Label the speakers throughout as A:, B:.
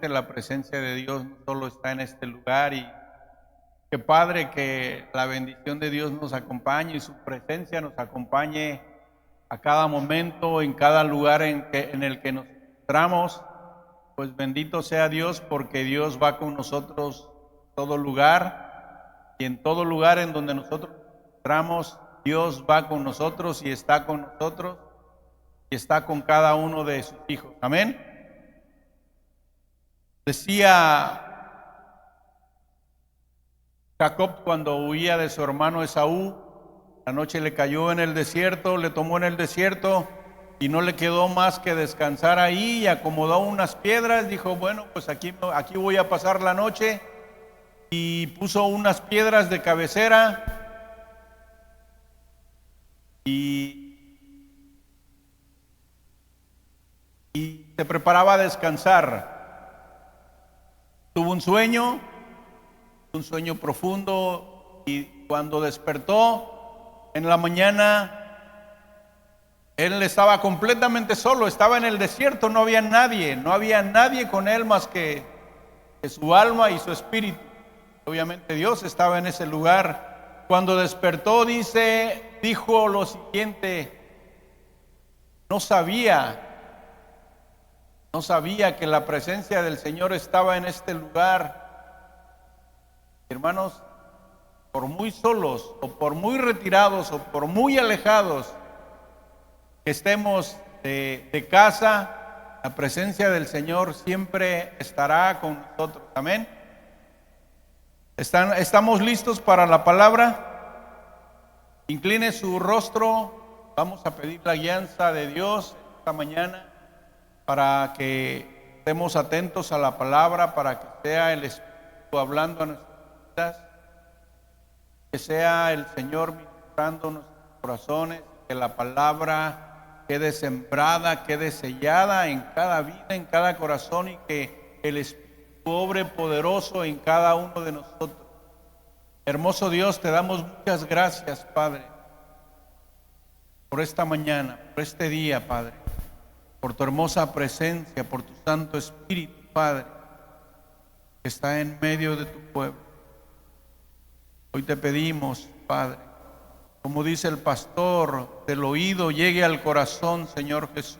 A: La presencia de Dios no solo está en este lugar, y qué padre que la bendición de Dios nos acompañe y su presencia nos acompañe a cada momento, en cada lugar en el que nos encontramos. Pues bendito sea Dios, porque Dios va con nosotros en todo lugar, y en todo lugar en donde nosotros entramos, Dios va con nosotros y está con nosotros y está con cada uno de sus hijos. Amén. Decía Jacob cuando huía de su hermano Esaú, la noche le cayó en el desierto, le tomó en el desierto y no le quedó más que descansar ahí, y acomodó unas piedras. Dijo, bueno, pues aquí voy a pasar la noche, y puso unas piedras de cabecera y se preparaba a descansar. Tuvo un sueño profundo, y cuando despertó en la mañana, él estaba completamente solo, estaba en el desierto, no había nadie con él más que su alma y su espíritu. Obviamente Dios estaba en ese lugar. Cuando despertó, dijo lo siguiente: no sabía que la presencia del Señor estaba en este lugar. Hermanos, por muy solos o por muy retirados o por muy alejados que estemos de casa, la presencia del Señor siempre estará con nosotros. Amén. ¿Estamos listos para la palabra? Incline su rostro. Vamos a pedir la guianza de Dios esta mañana, para que estemos atentos a la palabra, para que sea el Espíritu hablando a nuestras vidas, que sea el Señor ministrando nuestros corazones, que la palabra quede sembrada, quede sellada en cada vida, en cada corazón, y que el Espíritu obre poderoso en cada uno de nosotros. Hermoso Dios, te damos muchas gracias, Padre, por esta mañana, por este día, Padre, por tu hermosa presencia, por tu Santo Espíritu, Padre, que está en medio de tu pueblo. Hoy te pedimos, Padre, como dice el pastor, del oído llegue al corazón, Señor Jesús.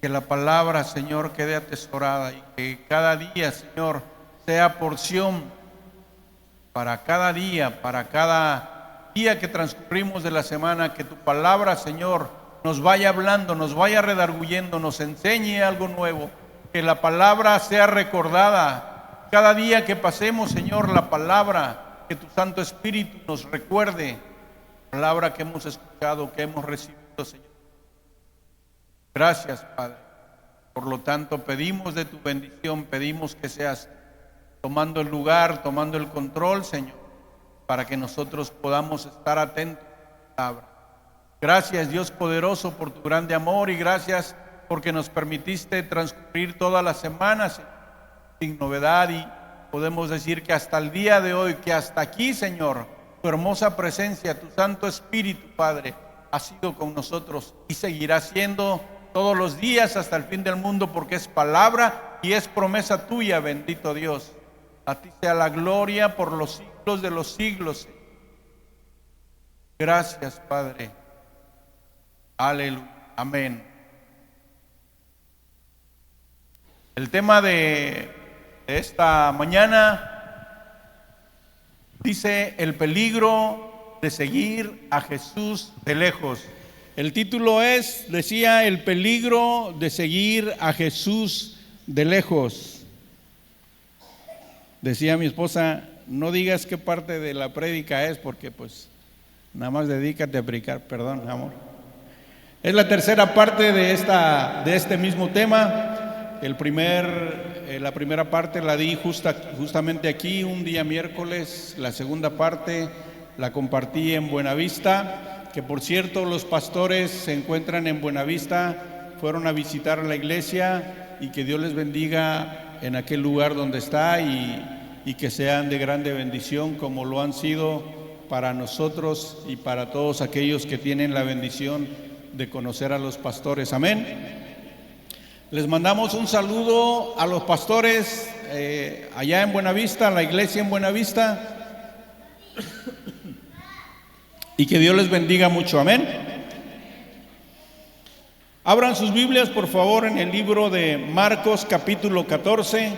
A: Que la palabra, Señor, quede atesorada, y que cada día, Señor, sea porción para cada día que transcurrimos de la semana. Que tu palabra, Señor, nos vaya hablando, nos vaya redarguyendo, nos enseñe algo nuevo. Que la palabra sea recordada cada día que pasemos, Señor, la palabra, que tu Santo Espíritu nos recuerde la palabra que hemos escuchado, que hemos recibido, Señor. Gracias, Padre. Por lo tanto, pedimos de tu bendición, pedimos que seas tomando el lugar, tomando el control, Señor, para que nosotros podamos estar atentos a tu palabra. Gracias, Dios poderoso, por tu grande amor, y gracias porque nos permitiste transcurrir todas las semanas sin novedad, y podemos decir que hasta el día de hoy, que hasta aquí, Señor, tu hermosa presencia, tu Santo Espíritu, Padre, ha sido con nosotros y seguirá siendo todos los días hasta el fin del mundo, porque es palabra y es promesa tuya, bendito Dios. A ti sea la gloria por los siglos de los siglos. Gracias, Padre. Aleluya. Amén. El tema de esta mañana dice: el peligro de seguir a Jesús de lejos. El título decía, el peligro de seguir a Jesús de lejos. Decía mi esposa, no digas qué parte de la prédica es, porque pues nada más dedícate a predicar. Perdón, amor. Es la tercera parte de este mismo tema. La primera parte la di justamente aquí, un día miércoles. La segunda parte la compartí en Buenavista, que por cierto los pastores se encuentran en Buenavista, fueron a visitar la iglesia, y que Dios les bendiga en aquel lugar donde está, y que sean de grande bendición como lo han sido para nosotros y para todos aquellos que tienen la bendición de conocer a los pastores. Amén. Les mandamos un saludo a los pastores allá en Buenavista, a la iglesia en Buenavista, y que Dios les bendiga mucho. Amén. Abran sus Biblias, por favor, en el libro de Marcos, capítulo 14.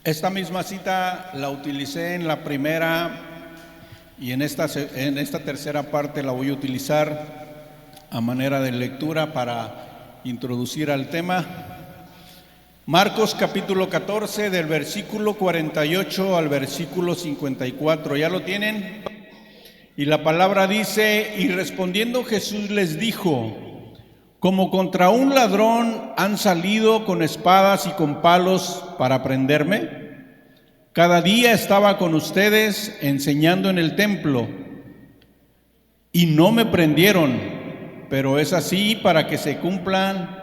A: Esta misma cita la utilicé en la primera, y en esta tercera parte la voy a utilizar a manera de lectura para introducir al tema. Marcos capítulo 14, del versículo 48 al versículo 54. ¿Ya lo tienen? Y la palabra dice: y respondiendo Jesús les dijo: como contra un ladrón han salido con espadas y con palos para prenderme. Cada día estaba con ustedes enseñando en el templo, y no me prendieron, pero es así para que se cumplan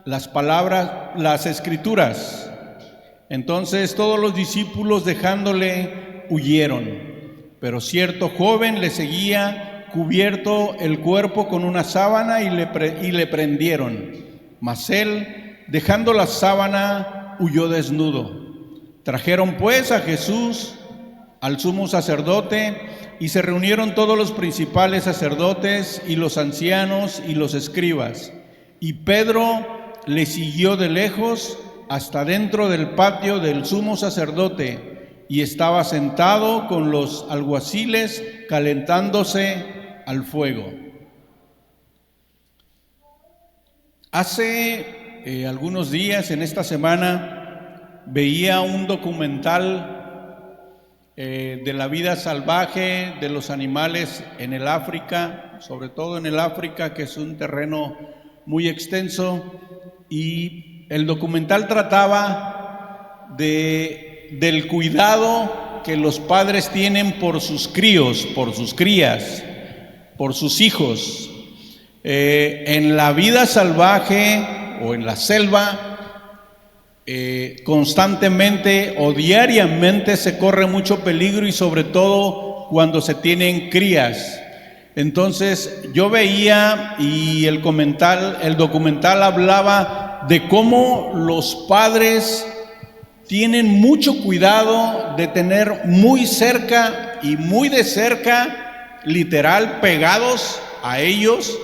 A: las palabras, las escrituras. Entonces todos los discípulos, dejándole, huyeron. Pero cierto joven le seguía, cubierto el cuerpo con una sábana, y le prendieron. Mas él, dejando la sábana, huyó desnudo. Trajeron pues a Jesús al sumo sacerdote, y se reunieron todos los principales sacerdotes y los ancianos y los escribas. Y Pedro le siguió de lejos hasta dentro del patio del sumo sacerdote, y estaba sentado con los alguaciles calentándose al fuego. Hace algunos días, en esta semana, veía un documental de la vida salvaje de los animales en el África, sobre todo en el África, que es un terreno muy extenso, y el documental trataba del cuidado que los padres tienen por sus críos, por sus crías, por sus hijos. En la vida salvaje o en la selva, constantemente o diariamente se corre mucho peligro, y sobre todo cuando se tienen crías. Entonces yo veía, y el documental hablaba de cómo los padres tienen mucho cuidado de tener muy cerca y muy de cerca, literal, pegados a ellos,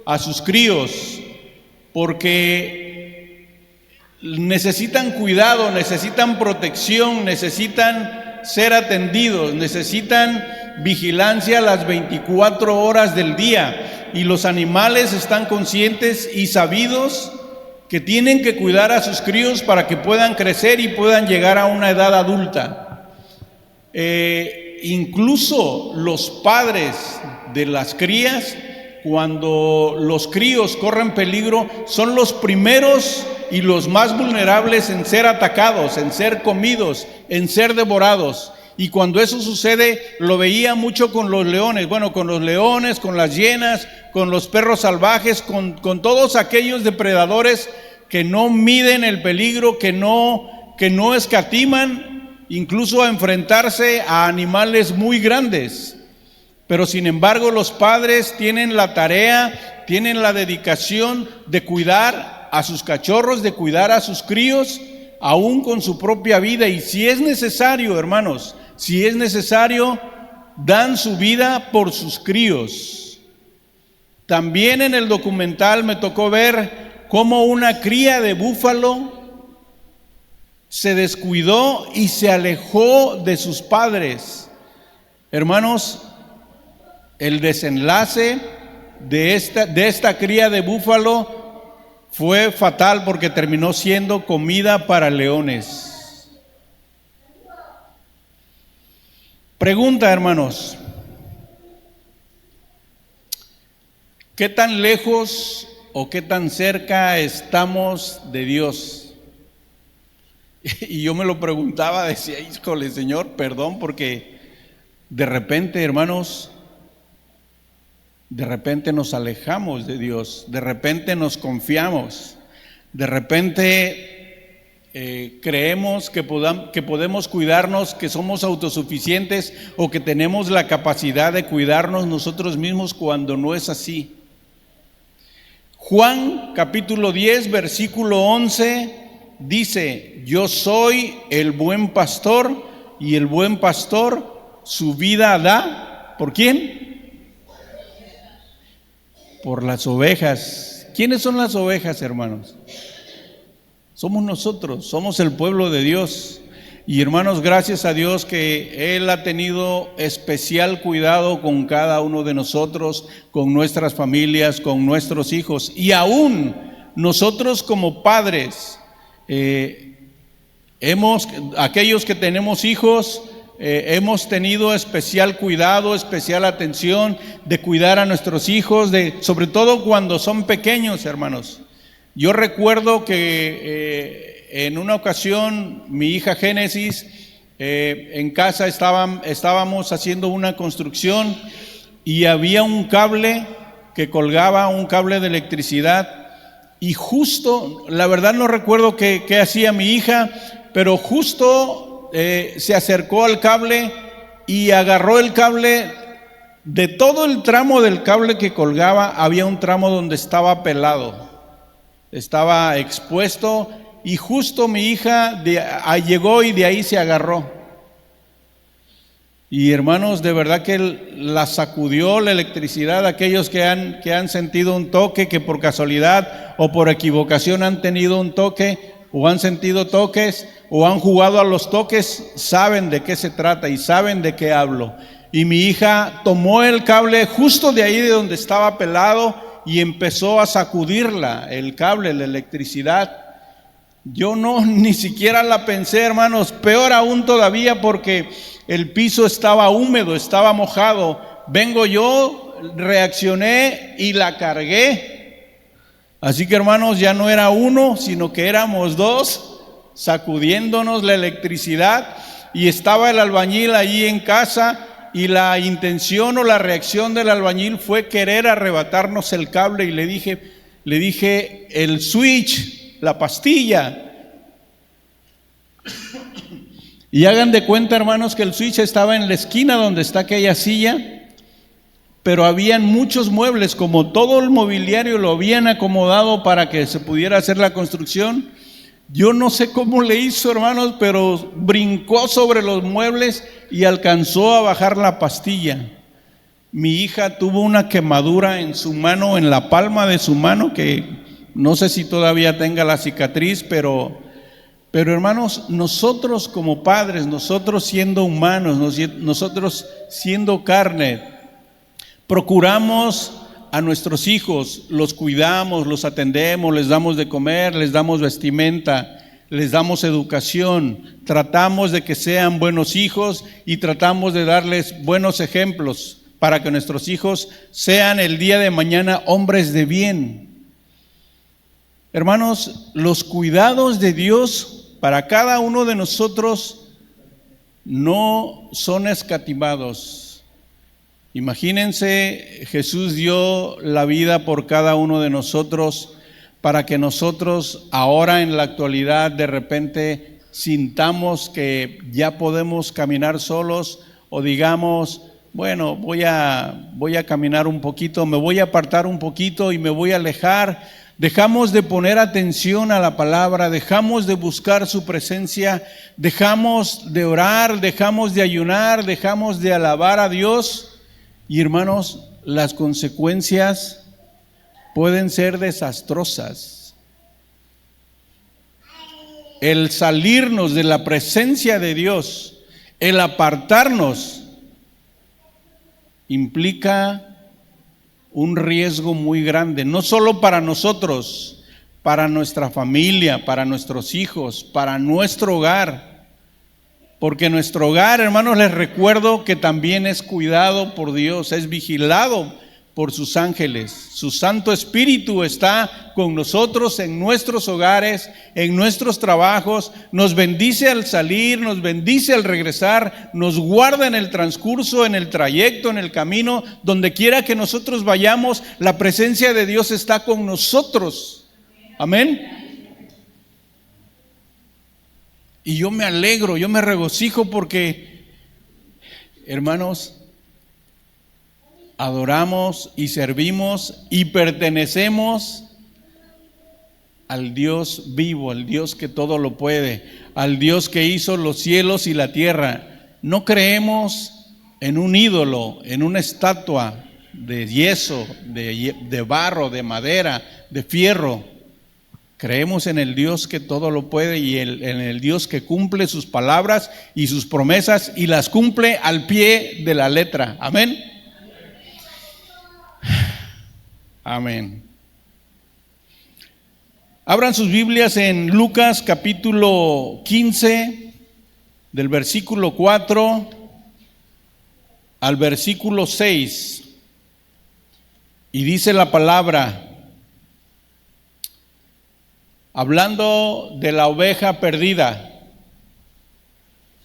A: a sus críos, porque necesitan cuidado, necesitan protección, necesitan ser atendidos, necesitan vigilancia las 24 horas del día, y los animales están conscientes y sabidos que tienen que cuidar a sus críos para que puedan crecer y puedan llegar a una edad adulta. Incluso los padres de las crías, cuando los críos corren peligro, son los primeros y los más vulnerables en ser atacados, en ser comidos, en ser devorados. Y cuando eso sucede, lo veía mucho con los leones, con los leones, con las hienas, con los perros salvajes, con todos aquellos depredadores que no miden el peligro, que no escatiman incluso a enfrentarse a animales muy grandes. Pero sin embargo, los padres tienen la tarea, tienen la dedicación de cuidar a sus cachorros, de cuidar a sus críos, aún con su propia vida. Y si es necesario, hermanos, si es necesario, dan su vida por sus críos. También en el documental me tocó ver cómo una cría de búfalo se descuidó y se alejó de sus padres. Hermanos, el desenlace de esta cría de búfalo fue fatal, porque terminó siendo comida para leones. Pregunta, hermanos, ¿qué tan lejos o qué tan cerca estamos de Dios? Y yo me lo preguntaba, decía, híjole, Señor, perdón, porque de repente, hermanos, de repente nos alejamos de Dios, de repente nos confiamos, de repente creemos que podemos cuidarnos, que somos autosuficientes o que tenemos la capacidad de cuidarnos nosotros mismos, cuando no es así. Juan capítulo 10 versículo 11 dice: yo soy el buen pastor, y el buen pastor su vida da, ¿por quién? Por las ovejas. ¿Quiénes son las ovejas, hermanos? Somos nosotros, somos el pueblo de Dios. Y hermanos, gracias a Dios que Él ha tenido especial cuidado con cada uno de nosotros, con nuestras familias, con nuestros hijos. Y aún nosotros como padres, aquellos que tenemos hijos, hemos tenido especial cuidado, especial atención de cuidar a nuestros hijos, sobre todo cuando son pequeños, hermanos. Yo recuerdo que en una ocasión mi hija Génesis, en casa estábamos haciendo una construcción y había un cable que colgaba, un cable de electricidad, y justo, la verdad no recuerdo qué hacía mi hija, pero justo se acercó al cable y agarró el cable. De todo el tramo del cable que colgaba, había un tramo donde estaba pelado, estaba expuesto, y justo mi hija llegó y de ahí se agarró. Y hermanos, de verdad que la sacudió la electricidad. Aquellos que han sentido un toque, que por casualidad o por equivocación han tenido un toque, o han sentido toques, o han jugado a los toques, saben de qué se trata y saben de qué hablo. Y mi hija tomó el cable justo de ahí de donde estaba pelado y empezó a sacudirla, el cable, la electricidad. Yo ni siquiera la pensé, hermanos, peor aún todavía, porque el piso estaba húmedo, estaba mojado. Vengo yo, reaccioné y la cargué. Así que, hermanos, ya no era uno, sino que éramos dos, sacudiéndonos la electricidad, y estaba el albañil allí en casa. Y la intención o la reacción del albañil fue querer arrebatarnos el cable, y le dije el switch, la pastilla. Y hagan de cuenta, hermanos, que el switch estaba en la esquina donde está aquella silla, pero habían muchos muebles, como todo el mobiliario lo habían acomodado para que se pudiera hacer la construcción. Yo no sé cómo le hizo, hermanos, pero brincó sobre los muebles y alcanzó a bajar la pastilla. Mi hija tuvo una quemadura en su mano, en la palma de su mano, que no sé si todavía tenga la cicatriz, pero hermanos, nosotros como padres, nosotros siendo humanos, nosotros siendo carne, procuramos a nuestros hijos, los cuidamos, los atendemos, les damos de comer, les damos vestimenta, les damos educación, tratamos de que sean buenos hijos y tratamos de darles buenos ejemplos para que nuestros hijos sean el día de mañana hombres de bien. Hermanos, los cuidados de Dios para cada uno de nosotros no son escatimados. Imagínense, Jesús dio la vida por cada uno de nosotros, para que nosotros ahora en la actualidad de repente sintamos que ya podemos caminar solos, o digamos, bueno, voy a caminar un poquito, me voy a apartar un poquito y me voy a alejar. Dejamos de poner atención a la palabra, dejamos de buscar su presencia, dejamos de orar, dejamos de ayunar, dejamos de alabar a Dios. Y hermanos, las consecuencias pueden ser desastrosas. El salirnos de la presencia de Dios, el apartarnos, implica un riesgo muy grande, no solo para nosotros, para nuestra familia, para nuestros hijos, para nuestro hogar. Porque nuestro hogar, hermanos, les recuerdo que también es cuidado por Dios, es vigilado por sus ángeles. Su Santo Espíritu está con nosotros en nuestros hogares, en nuestros trabajos, nos bendice al salir, nos bendice al regresar, nos guarda en el transcurso, en el trayecto, en el camino, donde quiera que nosotros vayamos, la presencia de Dios está con nosotros. Amén. Y yo me alegro, yo me regocijo porque, hermanos, adoramos y servimos y pertenecemos al Dios vivo, al Dios que todo lo puede, al Dios que hizo los cielos y la tierra. No creemos en un ídolo, en una estatua de yeso, de barro, de madera, de fierro. Creemos en el Dios que todo lo puede y en el Dios que cumple sus palabras y sus promesas y las cumple al pie de la letra. Amén. Amén. Abran sus Biblias en Lucas capítulo 15, del versículo 4 al versículo 6. Y dice la palabra, hablando de la oveja perdida.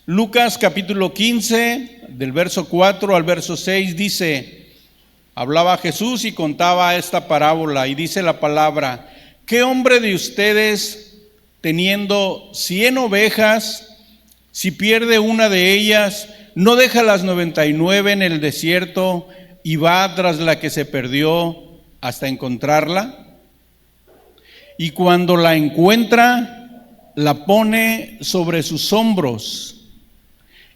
A: Lucas capítulo 15, del verso 4 al verso 6 dice, hablaba Jesús y contaba esta parábola y dice la palabra, ¿qué hombre de ustedes teniendo 100 ovejas, si pierde una de ellas, no deja las 99 en el desierto y va tras la que se perdió hasta encontrarla? Y cuando la encuentra, la pone sobre sus hombros.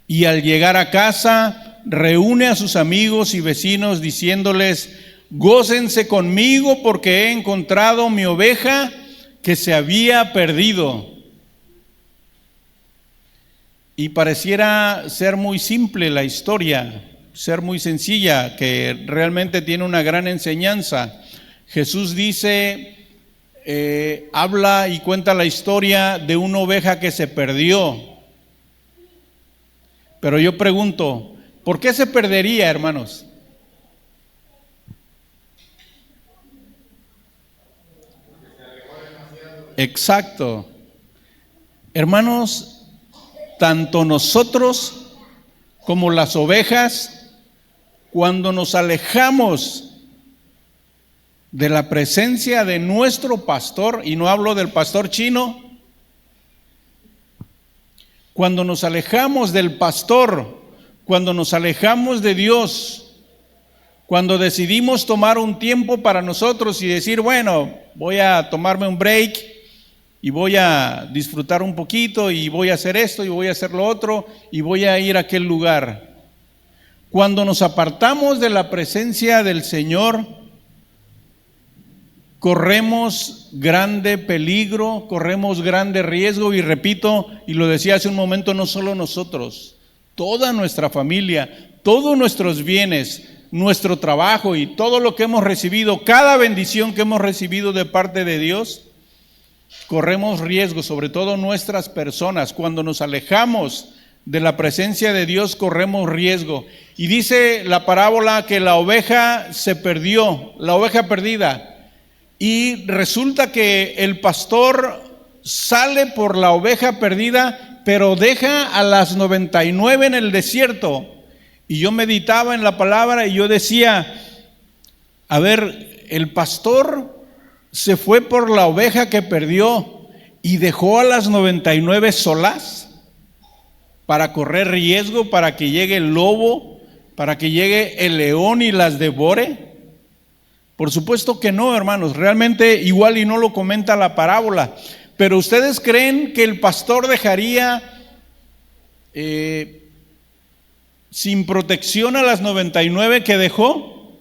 A: Y al llegar a casa, reúne a sus amigos y vecinos diciéndoles, gócense conmigo porque he encontrado mi oveja que se había perdido. Y pareciera ser muy simple la historia, ser muy sencilla, que realmente tiene una gran enseñanza. Jesús dice, habla y cuenta la historia de una oveja que se perdió. Pero yo pregunto, ¿por qué se perdería, hermanos? Exacto. Hermanos, tanto nosotros como las ovejas, cuando nos alejamos de la presencia de nuestro pastor, y no hablo del pastor chino, cuando nos alejamos del pastor, cuando nos alejamos de Dios, cuando decidimos tomar un tiempo para nosotros y decir, bueno, voy a tomarme un break y voy a disfrutar un poquito y voy a hacer esto y voy a hacer lo otro y voy a ir a aquel lugar. Cuando nos apartamos de la presencia del Señor, corremos grande peligro, corremos grande riesgo y repito, y lo decía hace un momento, no solo nosotros, toda nuestra familia, todos nuestros bienes, nuestro trabajo y todo lo que hemos recibido, cada bendición que hemos recibido de parte de Dios, corremos riesgo, sobre todo nuestras personas. Cuando nos alejamos de la presencia de Dios, corremos riesgo. Y dice la parábola que la oveja se perdió, la oveja perdida. Y resulta que el pastor sale por la oveja perdida, pero deja a las 99 en el desierto. Y yo meditaba en la palabra y yo decía, a ver, el pastor se fue por la oveja que perdió y dejó a las 99 solas para correr riesgo, para que llegue el lobo, para que llegue el león y las devore. Por supuesto que no, hermanos, realmente igual y no lo comenta la parábola, pero ¿ustedes creen que el pastor dejaría sin protección a las 99 que dejó?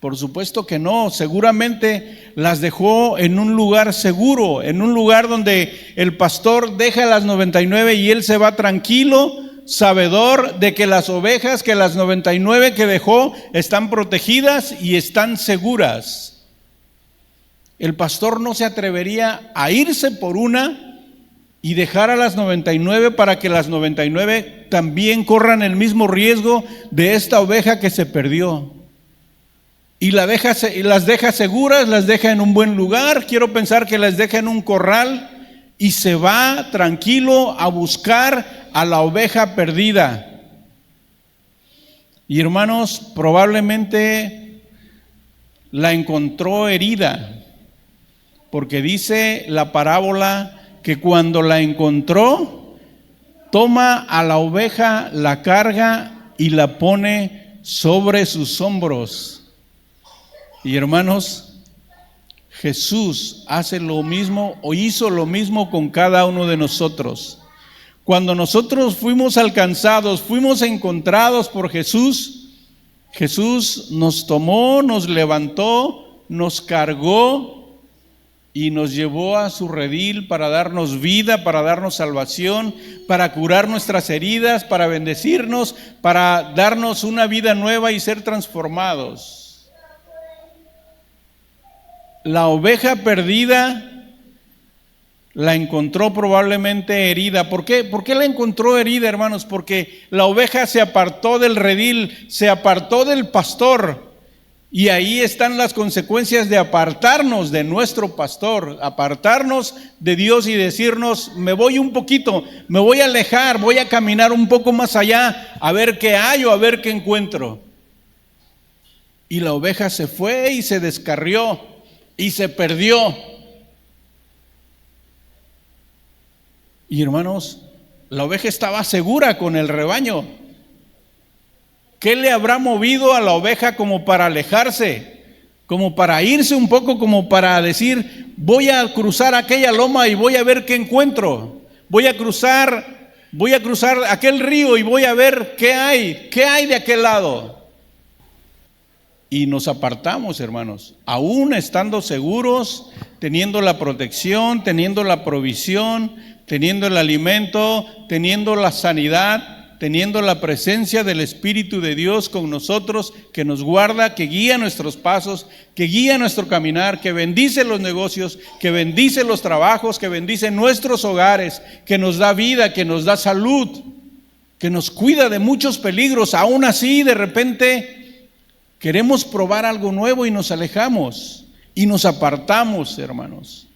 A: Por supuesto que no, seguramente las dejó en un lugar seguro, en un lugar donde el pastor deja las 99 y él se va tranquilo, sabedor de que las ovejas, que las 99 que dejó están protegidas y están seguras. El pastor no se atrevería a irse por una y dejar a las 99 para que las 99 también corran el mismo riesgo de esta oveja que se perdió. Y las deja seguras, las deja en un buen lugar, quiero pensar que las deja en un corral y se va tranquilo a buscar a la oveja perdida. Y hermanos, probablemente la encontró herida, porque dice la parábola que cuando la encontró, toma a la oveja, la carga y la pone sobre sus hombros. Y hermanos, Jesús hace lo mismo o hizo lo mismo con cada uno de nosotros. Cuando nosotros fuimos alcanzados, fuimos encontrados por Jesús, Jesús nos tomó, nos levantó, nos cargó y nos llevó a su redil para darnos vida, para darnos salvación, para curar nuestras heridas, para bendecirnos, para darnos una vida nueva y ser transformados. La oveja perdida la encontró probablemente herida. ¿Por qué? ¿Por qué la encontró herida, hermanos? Porque la oveja se apartó del redil, se apartó del pastor. Y ahí están las consecuencias de apartarnos de nuestro pastor, apartarnos de Dios y decirnos, me voy un poquito, me voy a alejar, voy a caminar un poco más allá, a ver qué hay o a ver qué encuentro. Y la oveja se fue y se descarrió y se perdió. Y hermanos, la oveja estaba segura con el rebaño. ¿Qué le habrá movido a la oveja como para alejarse? Como para irse un poco, como para decir, voy a cruzar aquella loma y voy a ver qué encuentro. Voy a cruzar aquel río y voy a ver qué hay de aquel lado. Y nos apartamos, hermanos, aún estando seguros, teniendo la protección, teniendo la provisión, teniendo el alimento, teniendo la sanidad, teniendo la presencia del Espíritu de Dios con nosotros, que nos guarda, que guía nuestros pasos, que guía nuestro caminar, que bendice los negocios, que bendice los trabajos, que bendice nuestros hogares, que nos da vida, que nos da salud, que nos cuida de muchos peligros. Aún así, de repente queremos probar algo nuevo y nos alejamos y nos apartamos, hermanos.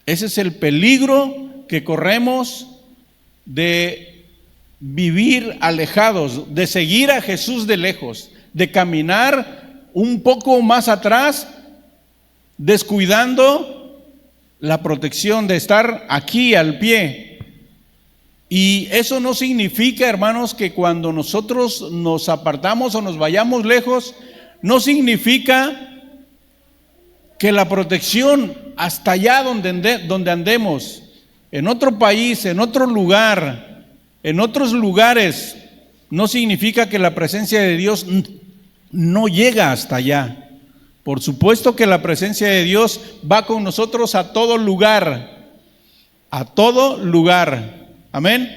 A: Ese es el peligro que corremos de vivir alejados, de seguir a Jesús de lejos, de caminar un poco más atrás, descuidando la protección de estar aquí al pie. Y eso no significa, hermanos, que cuando nosotros nos apartamos o nos vayamos lejos, no significa que la protección hasta allá donde andemos, en otro país, en otro lugar, en otros lugares, no significa que la presencia de Dios no llega hasta allá. Por supuesto que la presencia de Dios va con nosotros a todo lugar, a todo lugar. Amén.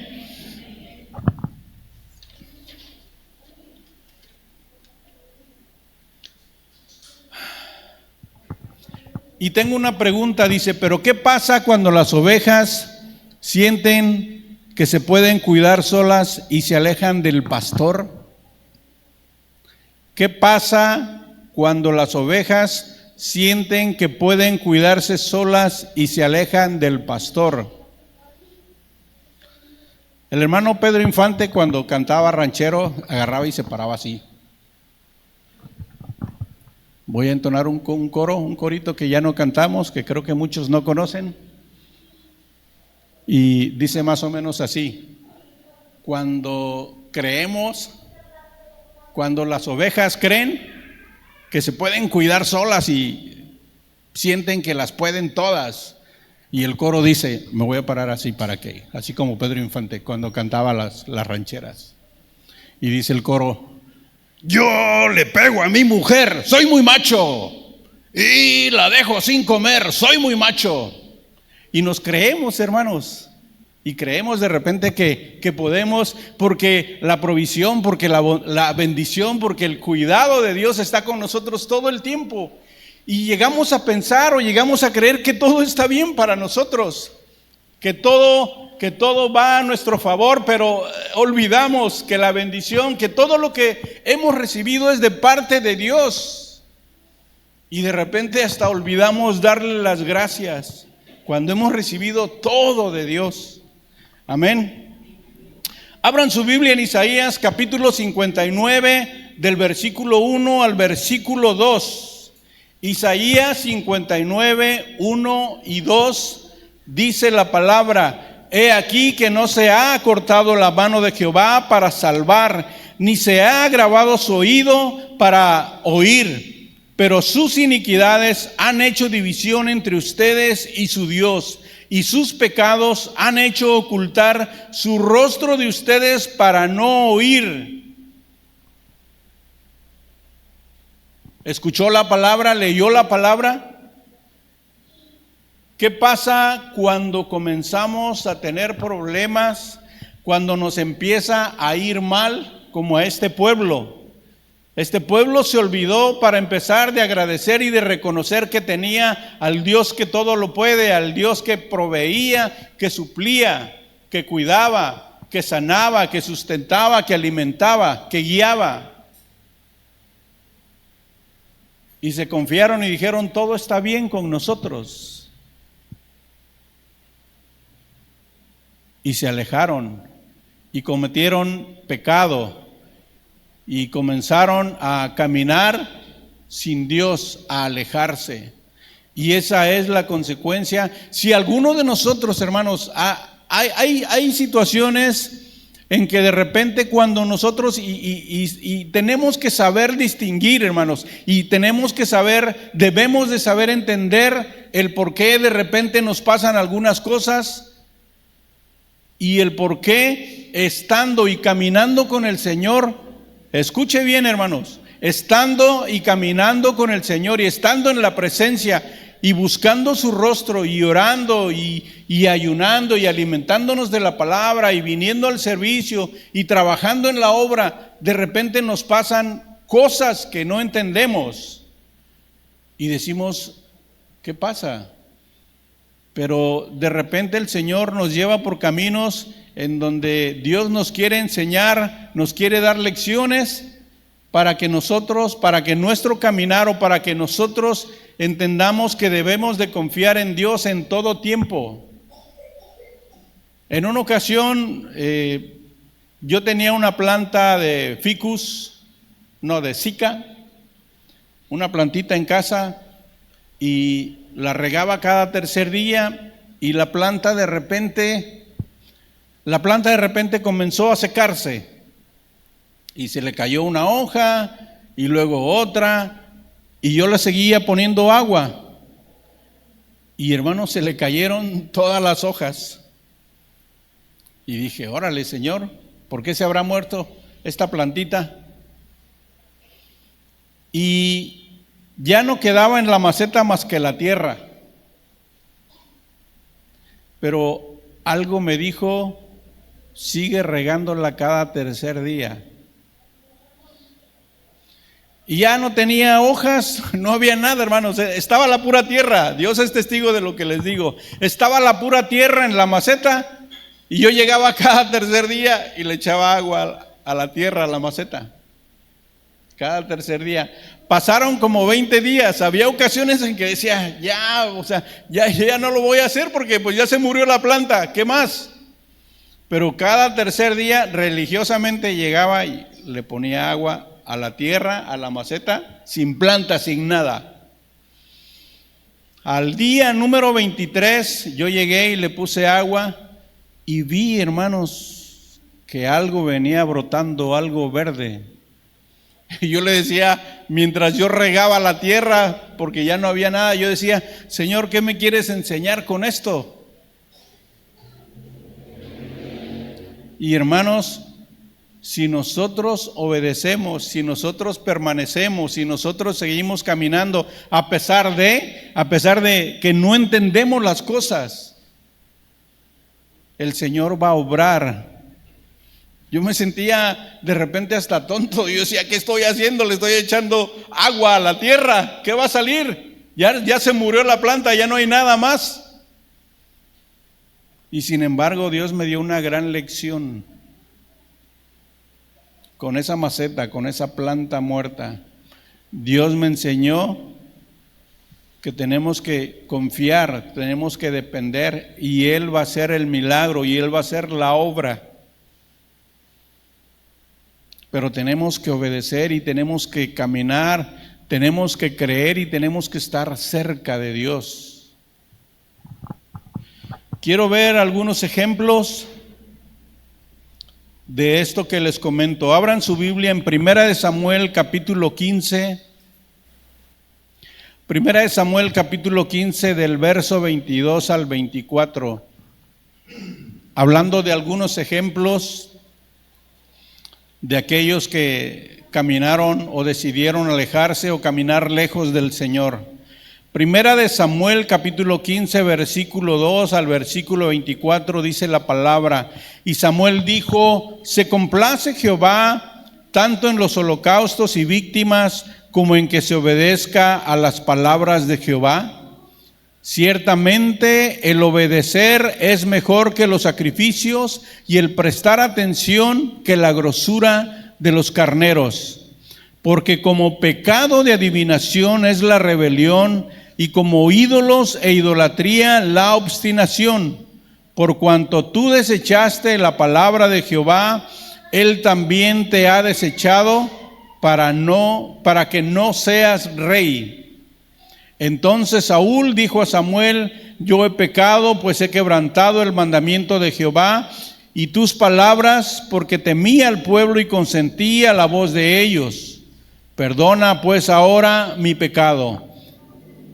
A: Y tengo una pregunta, dice, ¿pero qué pasa cuando las ovejas sienten que se pueden cuidar solas y se alejan del pastor? ¿Qué pasa cuando las ovejas sienten que pueden cuidarse solas y se alejan del pastor? El hermano Pedro Infante, cuando cantaba ranchero, agarraba y se paraba así. Voy a entonar un corito que ya no cantamos, que creo que muchos no conocen. Y dice más o menos así: cuando las ovejas creen que se pueden cuidar solas y sienten que las pueden todas. Y el coro dice, me voy a parar así, ¿para qué? Así como Pedro Infante cuando cantaba las rancheras. Y dice el coro, yo le pego a mi mujer, soy muy macho, y la dejo sin comer, soy muy macho. Y nos creemos, hermanos, y creemos de repente que podemos, porque la provisión, porque la bendición, porque el cuidado de Dios está con nosotros todo el tiempo. Y llegamos a pensar o llegamos a creer que todo está bien para nosotros, que todo va a nuestro favor, pero olvidamos que la bendición, que todo lo que hemos recibido es de parte de Dios. Y de repente hasta olvidamos darle las gracias cuando hemos recibido todo de Dios. Amén. Abran su Biblia en Isaías capítulo 59, del versículo 1 al versículo 2. Isaías 59, 1 y 2 dice la palabra: He aquí que no se ha acortado la mano de Jehová para salvar, ni se ha agravado su oído para oír, pero sus iniquidades han hecho división entre ustedes y su Dios, y sus pecados han hecho ocultar su rostro de ustedes para no oír. ¿Escuchó la palabra? ¿Leyó la palabra? ¿Qué pasa cuando comenzamos a tener problemas? Cuando nos empieza a ir mal, como a este pueblo. Este pueblo se olvidó, para empezar, de agradecer y de reconocer que tenía al Dios que todo lo puede, al Dios que proveía, que suplía, que cuidaba, que sanaba, que sustentaba, que alimentaba, que guiaba. Y se confiaron y dijeron: todo está bien con nosotros. Y se alejaron y cometieron pecado. Y comenzaron a caminar sin Dios, a alejarse. Y esa es la consecuencia. Si alguno de nosotros, hermanos, hay situaciones en que de repente cuando nosotros, y tenemos que saber distinguir, hermanos, y tenemos que saber, debemos de saber entender el por qué de repente nos pasan algunas cosas, y el por qué estando y caminando con el Señor. Escuche bien, hermanos, estando y caminando con el Señor y estando en la presencia y buscando su rostro y orando y ayunando y alimentándonos de la palabra y viniendo al servicio y trabajando en la obra, de repente nos pasan cosas que no entendemos y decimos: ¿qué pasa? Pero de repente el Señor nos lleva por caminos en donde Dios nos quiere enseñar, nos quiere dar lecciones para que nuestro caminar, o para que nosotros entendamos que debemos de confiar en Dios en todo tiempo. En una ocasión yo tenía una planta de de Zika, una plantita en casa, y la regaba cada tercer día, y la planta de repente comenzó a secarse y se le cayó una hoja y luego otra, y yo le seguía poniendo agua y, hermano, se le cayeron todas las hojas. Y dije: órale, Señor, ¿por qué se habrá muerto esta plantita? Y ya no quedaba en la maceta más que la tierra. Pero algo me dijo: sigue regándola cada tercer día. Y ya no tenía hojas, no había nada, hermanos, estaba la pura tierra. Dios es testigo de lo que les digo. Estaba la pura tierra en la maceta, y yo llegaba cada tercer día y le echaba agua a la tierra, a la maceta. Cada tercer día. Pasaron como 20 días. Había ocasiones en que decía: ya no lo voy a hacer porque pues ya se murió la planta, ¿qué más? Pero cada tercer día religiosamente llegaba y le ponía agua a la tierra, a la maceta, sin planta, sin nada. Al día número 23 yo llegué y le puse agua y vi, hermanos, que algo venía brotando, algo verde. Y yo le decía, mientras yo regaba la tierra, porque ya no había nada, yo decía: Señor, ¿qué me quieres enseñar con esto? Y, hermanos, si nosotros obedecemos, si nosotros permanecemos, si nosotros seguimos caminando, a pesar de que no entendemos las cosas, el Señor va a obrar. Yo me sentía de repente hasta tonto. Yo decía: ¿qué estoy haciendo? Le estoy echando agua a la tierra. ¿Qué va a salir? Ya se murió la planta, ya no hay nada más. Y sin embargo, Dios me dio una gran lección con esa maceta, con esa planta muerta. Dios me enseñó que tenemos que confiar, tenemos que depender, y Él va a hacer el milagro y Él va a hacer la obra. Pero tenemos que obedecer y tenemos que caminar, tenemos que creer y tenemos que estar cerca de Dios. Quiero ver algunos ejemplos de esto que les comento. Abran su Biblia en Primera de Samuel capítulo 15. Primera de Samuel capítulo 15 del verso 22 al 24. Hablando de algunos ejemplos de aquellos que caminaron o decidieron alejarse o caminar lejos del Señor. Primera de Samuel capítulo 15 versículo 2 al versículo 24 dice la palabra: y Samuel dijo: se complace Jehová tanto en los holocaustos y víctimas como en que se obedezca a las palabras de Jehová. Ciertamente el obedecer es mejor que los sacrificios, y el prestar atención que la grosura de los carneros. Porque como pecado de adivinación es la rebelión, y como ídolos e idolatría la obstinación. Por cuanto tú desechaste la palabra de Jehová, Él también te ha desechado para que no seas rey. Entonces Saúl dijo a Samuel: yo he pecado, pues he quebrantado el mandamiento de Jehová y tus palabras, porque temía al pueblo y consentía la voz de ellos. Perdona pues ahora mi pecado.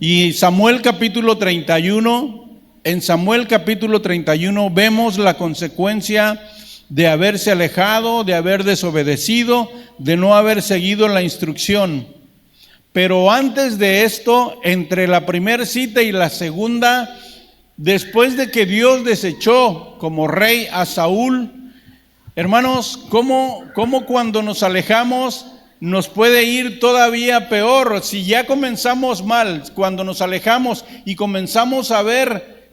A: Y Samuel capítulo 31, en Samuel capítulo 31 vemos la consecuencia de haberse alejado, de haber desobedecido, de no haber seguido la instrucción. Pero antes de esto, entre la primera cita y la segunda, después de que Dios desechó como rey a Saúl, hermanos, ¿cómo cuando nos alejamos nos puede ir todavía peor? Si ya comenzamos mal, cuando nos alejamos y comenzamos a ver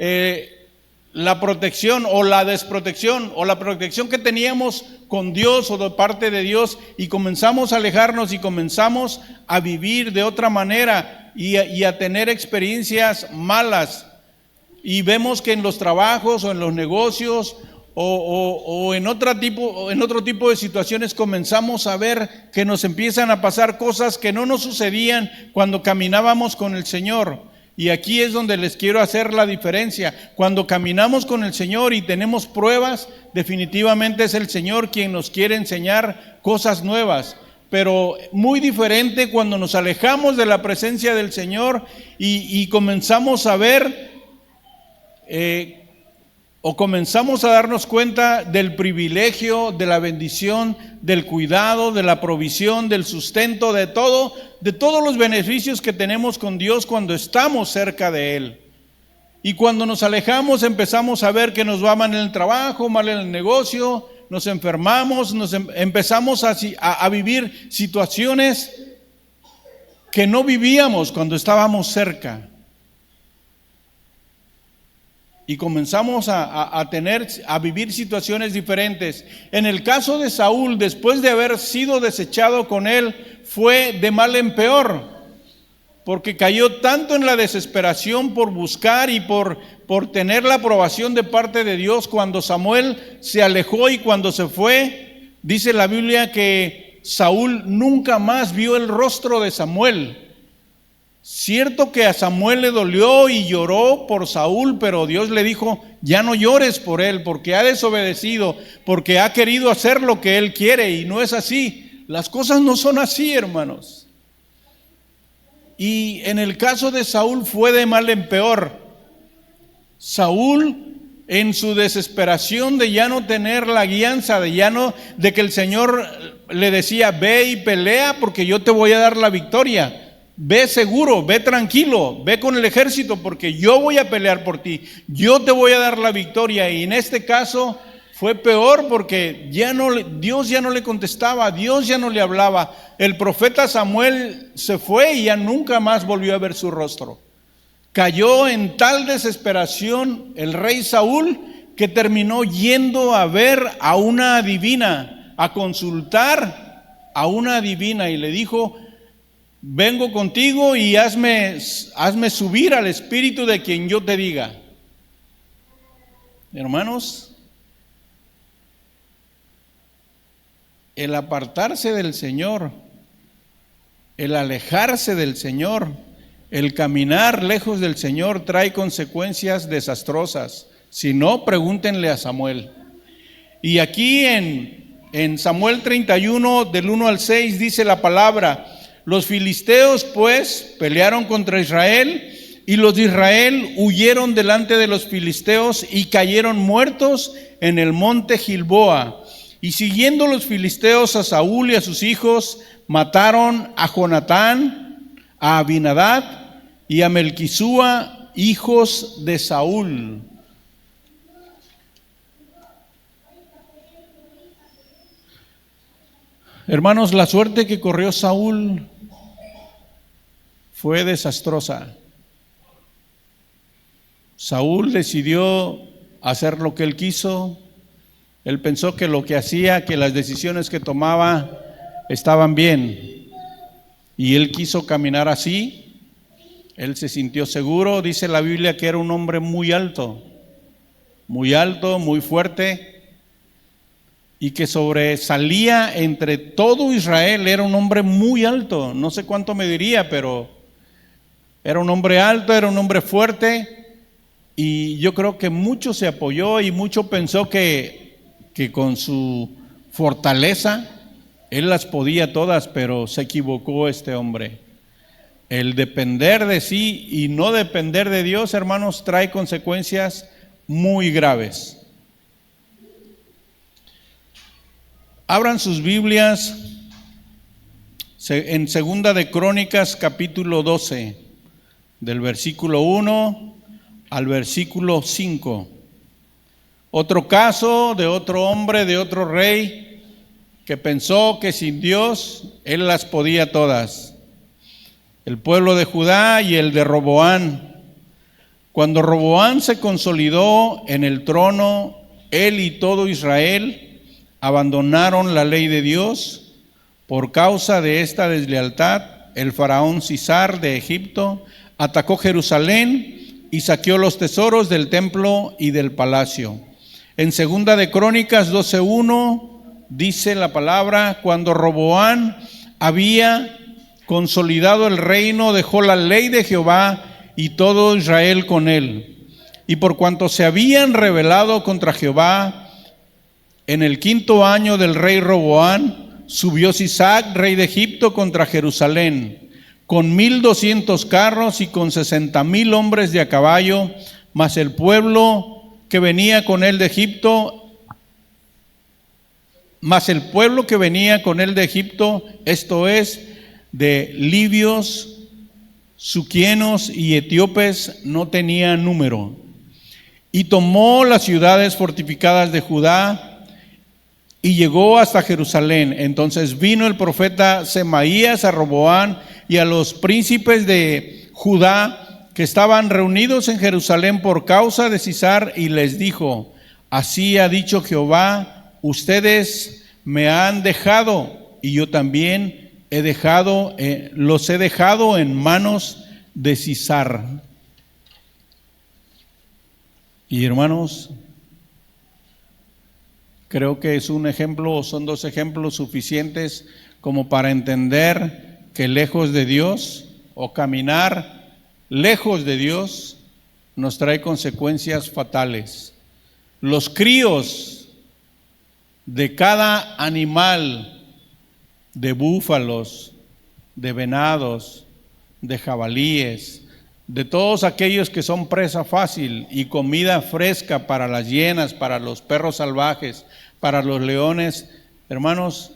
A: la protección o la desprotección o la protección que teníamos con Dios o de parte de Dios, y comenzamos a alejarnos y comenzamos a vivir de otra manera y a tener experiencias malas, y vemos que en los trabajos o en los negocios o en otro tipo de situaciones comenzamos a ver que nos empiezan a pasar cosas que no nos sucedían cuando caminábamos con el Señor. Y aquí es donde les quiero hacer la diferencia. Cuando caminamos con el Señor y tenemos pruebas, definitivamente es el Señor quien nos quiere enseñar cosas nuevas. Pero muy diferente cuando nos alejamos de la presencia del Señor y comenzamos a ver o comenzamos a darnos cuenta del privilegio, de la bendición, del cuidado, de la provisión, del sustento, de todos los beneficios que tenemos con Dios cuando estamos cerca de Él. Y cuando nos alejamos empezamos a ver que nos va mal en el trabajo, mal en el negocio, nos enfermamos, empezamos a vivir situaciones que no vivíamos cuando estábamos cerca. Y comenzamos a vivir situaciones diferentes. En el caso de Saúl, después de haber sido desechado con él, fue de mal en peor, porque cayó tanto en la desesperación por buscar y por tener la aprobación de parte de Dios. Cuando Samuel se alejó y cuando se fue, dice la Biblia que Saúl nunca más vio el rostro de Samuel. Cierto que a Samuel le dolió y lloró por Saúl, pero Dios le dijo: ya no llores por él, porque ha desobedecido, porque ha querido hacer lo que él quiere, y no es así. Las cosas no son así, hermanos. Y en el caso de Saúl fue de mal en peor. Saúl, en su desesperación de ya no tener la guianza, de que el Señor le decía: ve y pelea porque yo te voy a dar la victoria. Ve seguro, ve tranquilo, ve con el ejército porque yo voy a pelear por ti, yo te voy a dar la victoria. Y en este caso fue peor porque Dios ya no le contestaba, Dios ya no le hablaba. El profeta Samuel se fue y ya nunca más volvió a ver su rostro. Cayó en tal desesperación el rey Saúl que terminó yendo a ver a una adivina, a consultar a una adivina, y le dijo: vengo contigo y hazme subir al espíritu de quien yo te diga. Hermanos, el apartarse del Señor, el alejarse del Señor, el caminar lejos del Señor trae consecuencias desastrosas. Si no, pregúntenle a Samuel. Y aquí en Samuel 31, del 1 al 6, dice la palabra: los filisteos pues pelearon contra Israel, y los de Israel huyeron delante de los filisteos y cayeron muertos en el monte Gilboa. Y siguiendo los filisteos a Saúl y a sus hijos, mataron a Jonatán, a Abinadab y a Melquisúa, hijos de Saúl. Hermanos, la suerte que corrió Saúl fue desastrosa. Saúl decidió hacer lo que él quiso. Él pensó que lo que hacía, que las decisiones que tomaba estaban bien, y él quiso caminar así. Él se sintió seguro. Dice la Biblia que era un hombre muy alto, muy fuerte, y que sobresalía entre todo Israel. Era un hombre muy alto, no sé cuánto mediría, pero era un hombre alto, era un hombre fuerte, y yo creo que mucho se apoyó y mucho pensó que con su fortaleza él las podía todas, pero se equivocó este hombre. El depender de sí y no depender de Dios, hermanos, trae consecuencias muy graves. Abran sus Biblias en Segunda de Crónicas, capítulo 12, del versículo 1 al versículo 5. Otro caso de otro hombre, de otro rey, que pensó que sin Dios él las podía todas. El pueblo de Judá y el de Roboán. Cuando Roboán se consolidó en el trono, él y todo Israel abandonaron la ley de Dios. Por causa de esta deslealtad, el faraón Sisar de Egipto atacó Jerusalén y saqueó los tesoros del templo y del palacio. En Segunda de Crónicas 12:1 dice la palabra: cuando Roboán había consolidado el reino, dejó la ley de Jehová y todo Israel con él. Y por cuanto se habían rebelado contra Jehová, en el 5º año del rey Roboán, subió Sisac, rey de Egipto, contra Jerusalén, con 1,200 carros y con 60,000 hombres de a caballo, mas el pueblo que venía con él de Egipto, esto es, de libios, suquienos y etíopes, no tenía número. Y tomó las ciudades fortificadas de Judá y llegó hasta Jerusalén. Entonces vino el profeta Semaías a Roboán y a los príncipes de Judá que estaban reunidos en Jerusalén por causa de Sisar, y les dijo: así ha dicho Jehová, ustedes me han dejado, y yo también los he dejado en manos de Sisar. Y hermanos, creo que es un ejemplo, o son dos ejemplos suficientes como para entender que lejos de Dios, o caminar lejos de Dios, nos trae consecuencias fatales. Los críos de cada animal, de búfalos, de venados, de jabalíes, de todos aquellos que son presa fácil y comida fresca para las hienas, para los perros salvajes, para los leones, hermanos,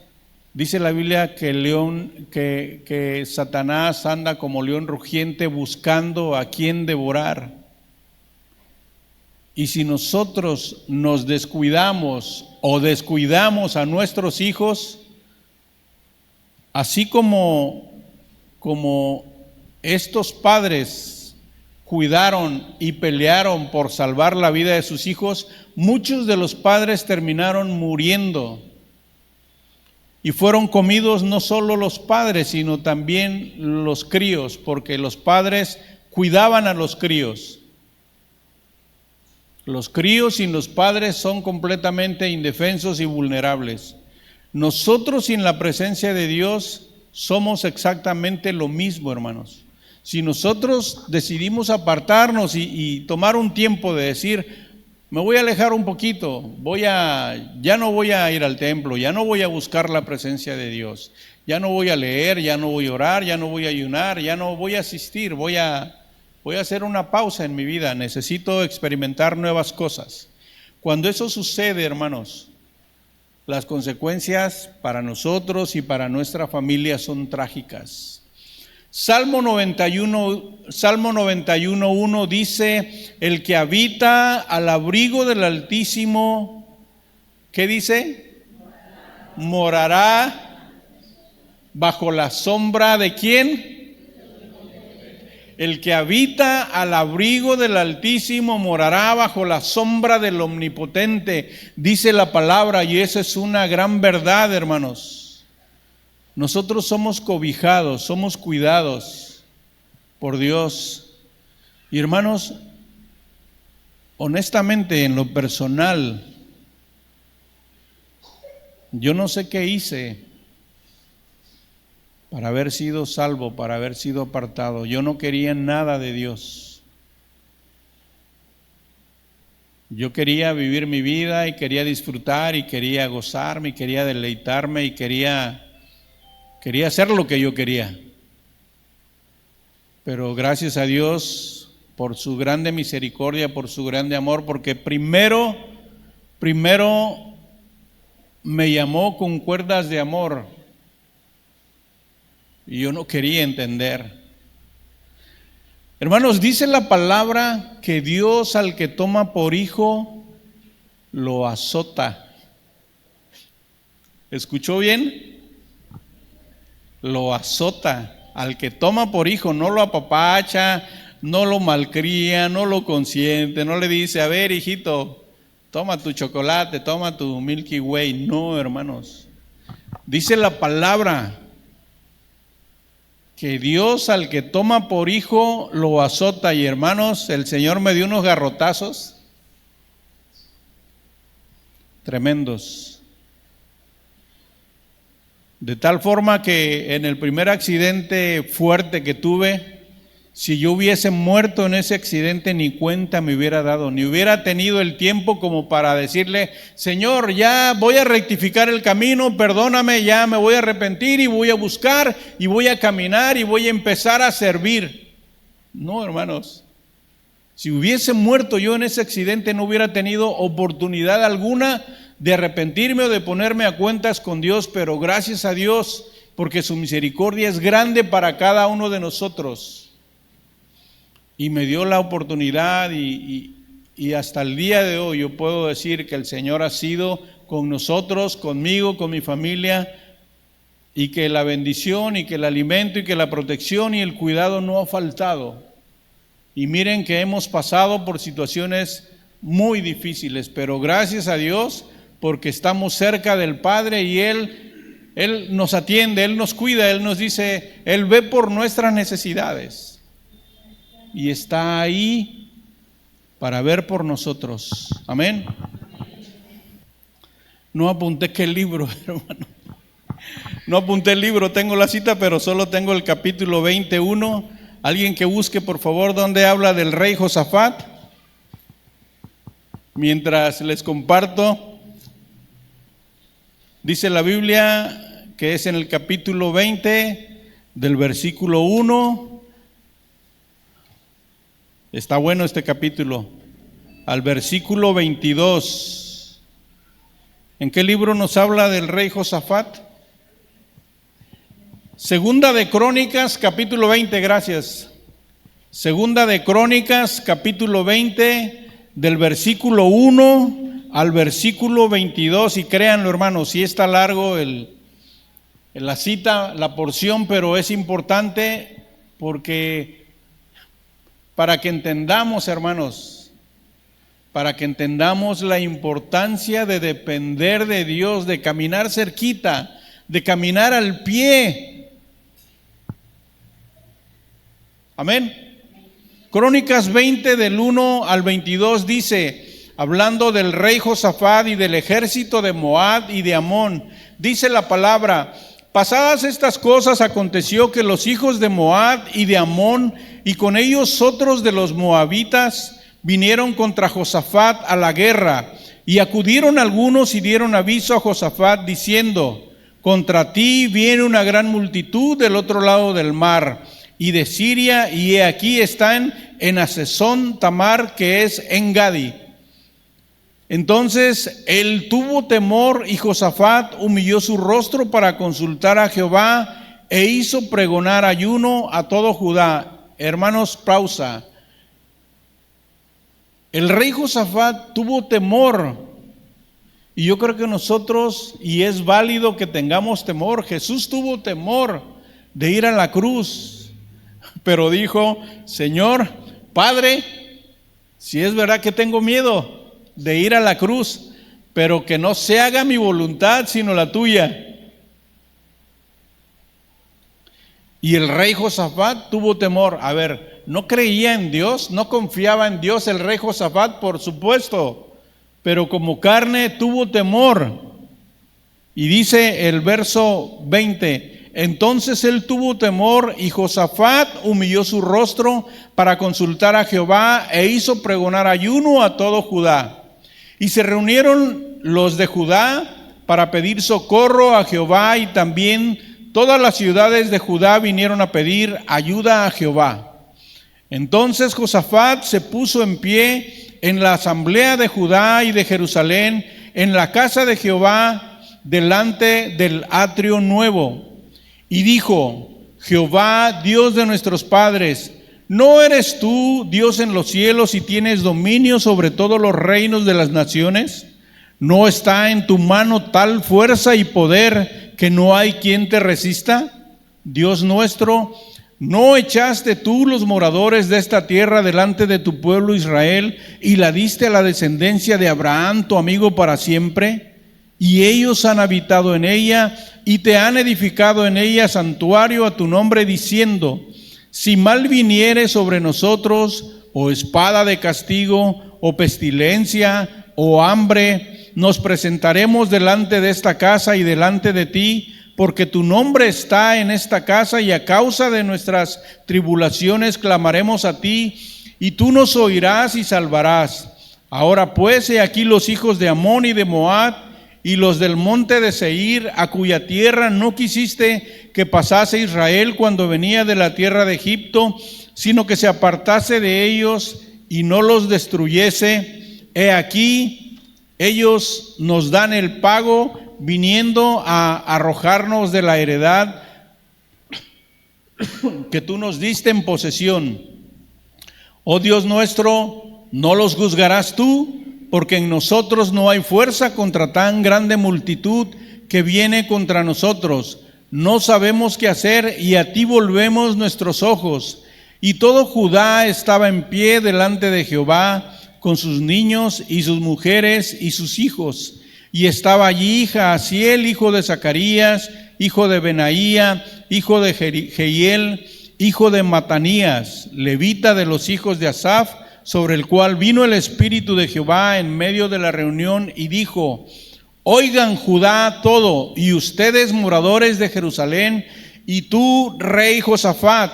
A: dice la Biblia que el león, que Satanás anda como león rugiente buscando a quien devorar. Y si nosotros nos descuidamos o descuidamos a nuestros hijos, así como estos padres cuidaron y pelearon por salvar la vida de sus hijos, muchos de los padres terminaron muriendo. Y fueron comidos no solo los padres, sino también los críos, porque los padres cuidaban a los críos. Los críos sin los padres son completamente indefensos y vulnerables. Nosotros sin la presencia de Dios somos exactamente lo mismo, hermanos. Si nosotros decidimos apartarnos y tomar un tiempo de decir, me voy a alejar un poquito, ya no voy a ir al templo, ya no voy a buscar la presencia de Dios, ya no voy a leer, ya no voy a orar, ya no voy a ayunar, ya no voy a asistir, voy a hacer una pausa en mi vida, necesito experimentar nuevas cosas. Cuando eso sucede, hermanos, las consecuencias para nosotros y para nuestra familia son trágicas. Salmo 91:1 dice, el que habita al abrigo del Altísimo, ¿qué dice? Morará bajo la sombra ¿de quién? El que habita al abrigo del Altísimo morará bajo la sombra del Omnipotente, dice la palabra, y esa es una gran verdad, hermanos. Nosotros somos cobijados, somos cuidados por Dios. Y hermanos, honestamente, en lo personal, yo no sé qué hice para haber sido salvo, para haber sido apartado. Yo no quería nada de Dios. Yo quería vivir mi vida y quería disfrutar y quería gozarme y quería deleitarme y quería hacer lo que yo quería. Pero gracias a Dios por su grande misericordia, por su grande amor, porque primero me llamó con cuerdas de amor y yo no quería entender. Hermanos, dice la palabra que Dios al que toma por hijo lo azota. ¿Escuchó bien? Lo azota. Al que toma por hijo, no lo apapacha, no lo malcría, no lo consiente, no le dice, a ver, hijito, toma tu chocolate, toma tu Milky Way. No, hermanos. Dice la palabra que Dios al que toma por hijo lo azota. Y hermanos, el Señor me dio unos garrotazos tremendos. De tal forma que en el primer accidente fuerte que tuve, si yo hubiese muerto en ese accidente, ni cuenta me hubiera dado, ni hubiera tenido el tiempo como para decirle, Señor, ya voy a rectificar el camino, perdóname, ya me voy a arrepentir y voy a buscar y voy a caminar y voy a empezar a servir. No, hermanos, si hubiese muerto yo en ese accidente, no hubiera tenido oportunidad alguna de arrepentirme o de ponerme a cuentas con Dios, pero gracias a Dios, porque su misericordia es grande para cada uno de nosotros. Y me dio la oportunidad y hasta el día de hoy yo puedo decir que el Señor ha sido con nosotros, conmigo, con mi familia, y que la bendición y que el alimento y que la protección y el cuidado no ha faltado. Y miren que hemos pasado por situaciones muy difíciles, pero gracias a Dios, porque estamos cerca del Padre y Él nos atiende, Él nos cuida, Él nos dice, Él ve por nuestras necesidades y está ahí para ver por nosotros. Amén. No apunté qué libro, hermano. No apunté el libro, tengo la cita, pero solo tengo el capítulo 21. Alguien que busque, por favor, donde habla del rey Josafat. Mientras les comparto, dice la Biblia que es en el capítulo 20 del versículo 1. Está bueno este capítulo. Al versículo 22. ¿En qué libro nos habla del rey Josafat? Segunda de Crónicas, capítulo 20, gracias. Segunda de Crónicas, capítulo 20, del versículo 1 al versículo 22, y créanlo, hermanos, sí está largo la cita, la porción, pero es importante porque para que entendamos, hermanos, para que entendamos la importancia de depender de Dios, de caminar cerquita, de caminar al pie. Amén. Crónicas 20 del 1 al 22 dice, hablando del rey Josafat y del ejército de Moab y de Amón, dice la palabra: pasadas estas cosas aconteció que los hijos de Moab y de Amón y con ellos otros de los moabitas vinieron contra Josafat a la guerra, y acudieron algunos y dieron aviso a Josafat diciendo: contra ti viene una gran multitud del otro lado del mar y de Siria, y he aquí están en Hazezón Tamar, que es en Gadi. Entonces él tuvo temor, y Josafat humilló su rostro para consultar a Jehová, e hizo pregonar ayuno a todo Judá. Hermanos, pausa. El rey Josafat tuvo temor, y yo creo que nosotros, y es válido que tengamos temor. Jesús tuvo temor de ir a la cruz, pero dijo: Señor, Padre, si es verdad que tengo miedo de ir a la cruz, pero que no se haga mi voluntad sino la tuya. Y el rey Josafat tuvo temor. A ver, ¿no creía en Dios? ¿No confiaba en Dios el rey Josafat? Por supuesto, pero como carne tuvo temor. Y dice el verso 20: entonces él tuvo temor, y Josafat humilló su rostro para consultar a Jehová, e hizo pregonar ayuno a todo Judá. Y se reunieron los de Judá para pedir socorro a Jehová, y también todas las ciudades de Judá vinieron a pedir ayuda a Jehová. Entonces Josafat se puso en pie en la asamblea de Judá y de Jerusalén, en la casa de Jehová, delante del atrio nuevo, y dijo: Jehová, Dios de nuestros padres, ¿no eres tú Dios en los cielos y tienes dominio sobre todos los reinos de las naciones? ¿No está en tu mano tal fuerza y poder que no hay quien te resista? Dios nuestro, ¿no echaste tú los moradores de esta tierra delante de tu pueblo Israel y la diste a la descendencia de Abraham, tu amigo, para siempre? Y ellos han habitado en ella y te han edificado en ella santuario a tu nombre, diciendo: si mal viniere sobre nosotros, o espada de castigo, o pestilencia, o hambre, nos presentaremos delante de esta casa y delante de ti, porque tu nombre está en esta casa, y a causa de nuestras tribulaciones clamaremos a ti, y tú nos oirás y salvarás. Ahora pues, he aquí los hijos de Amón y de Moab, y los del monte de Seir, a cuya tierra no quisiste que pasase Israel cuando venía de la tierra de Egipto, sino que se apartase de ellos y no los destruyese. He aquí, ellos nos dan el pago, viniendo a arrojarnos de la heredad que tú nos diste en posesión. Oh Dios nuestro, ¿no los juzgarás tú? Porque en nosotros no hay fuerza contra tan grande multitud que viene contra nosotros. No sabemos qué hacer, y a ti volvemos nuestros ojos. Y todo Judá estaba en pie delante de Jehová, con sus niños y sus mujeres y sus hijos. Y estaba allí Jaasiel, hijo de Zacarías, hijo de Benaía, hijo de Jehiel, hijo de Matanías, levita de los hijos de Asaf, sobre el cual vino el Espíritu de Jehová en medio de la reunión, y dijo: oigan Judá todo, y ustedes moradores de Jerusalén, y tú, rey Josafat,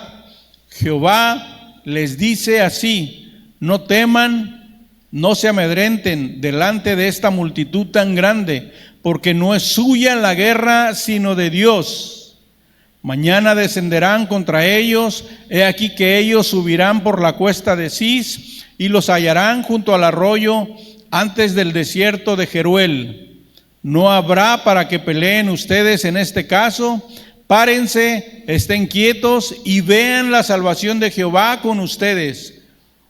A: Jehová les dice así: no teman, no se amedrenten delante de esta multitud tan grande, porque no es suya la guerra, sino de Dios. Mañana descenderán contra ellos, he aquí que ellos subirán por la cuesta de Cis, y los hallarán junto al arroyo, antes del desierto de Jeruel. No habrá para que peleen ustedes en este caso. Párense, estén quietos y vean la salvación de Jehová con ustedes.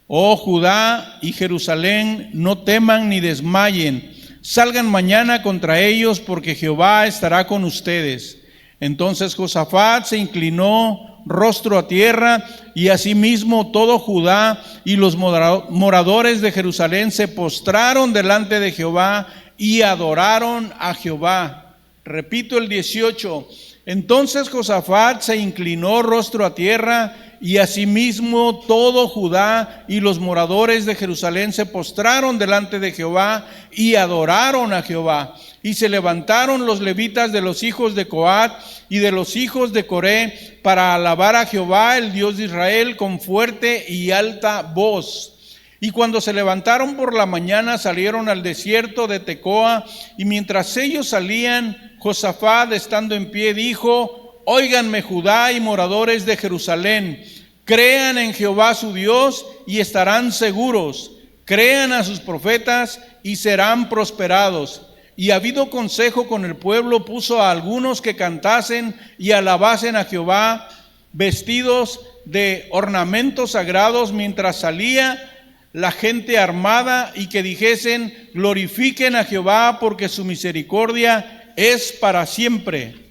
A: Oh Judá y Jerusalén, no teman ni desmayen. Salgan mañana contra ellos, porque Jehová estará con ustedes. Entonces Josafat se inclinó rostro a tierra, y asimismo todo Judá y los moradores de Jerusalén se postraron delante de Jehová y adoraron a Jehová. Repito el 18. Entonces Josafat se inclinó rostro a tierra, y asimismo todo Judá y los moradores de Jerusalén se postraron delante de Jehová y adoraron a Jehová. Y se levantaron los levitas de los hijos de Coat y de los hijos de Coré para alabar a Jehová, el Dios de Israel, con fuerte y alta voz. Y cuando se levantaron por la mañana, salieron al desierto de Tecoa, y mientras ellos salían, Josafat, estando en pie, dijo: óiganme Judá y moradores de Jerusalén, crean en Jehová su Dios y estarán seguros, crean a sus profetas y serán prosperados. Y habido consejo con el pueblo, puso a algunos que cantasen y alabasen a Jehová, vestidos de ornamentos sagrados, mientras salía la gente armada, y que dijesen: glorifiquen a Jehová, porque su misericordia es para siempre.